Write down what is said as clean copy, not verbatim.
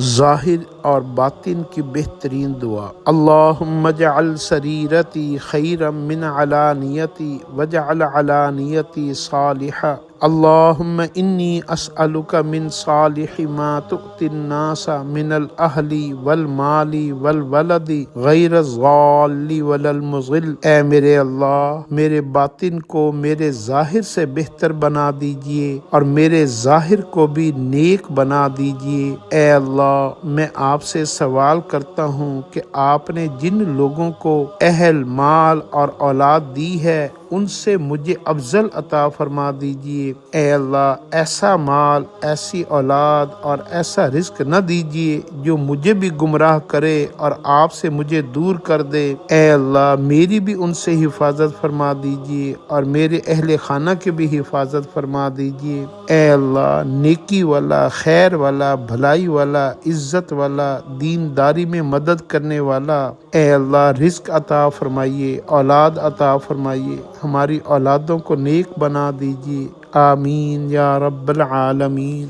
ظاہر اور باطن کی بہترین دعا۔ اللہم اجعل سریرتی خیرا من علانیتی واجعل علانیتی صالحا۔ اللہم انی اسألک من صالح ما تؤتی الناس من الاہل والمال والولد غیر الضال ولا المضل۔ اے میرے اللہ، میرے باطن کو میرے ظاہر سے بہتر بنا دیجئے اور میرے ظاہر کو بھی نیک بنا دیجئے۔ اے اللہ، میں آپ سے سوال کرتا ہوں کہ آپ نے جن لوگوں کو اہل، مال اور اولاد دی ہے ان سے مجھے افضل عطا فرما دیجئے۔ اے اللہ، ایسا مال، ایسی اولاد اور ایسا رزق نہ دیجئے جو مجھے بھی گمراہ کرے اور آپ سے مجھے دور کر دے۔ اے اللہ، میری بھی ان سے حفاظت فرما دیجئے اور میرے اہل خانہ کی بھی حفاظت فرما دیجئے۔ اے اللہ، نیکی والا، خیر والا، بھلائی والا، عزت والا، دینداری میں مدد کرنے والا، اے اللہ رزق عطا فرمائیے، اولاد عطا فرمائیے، ہماری اولادوں کو نیک بنا دیجیے۔ آمین یا رب العالمین۔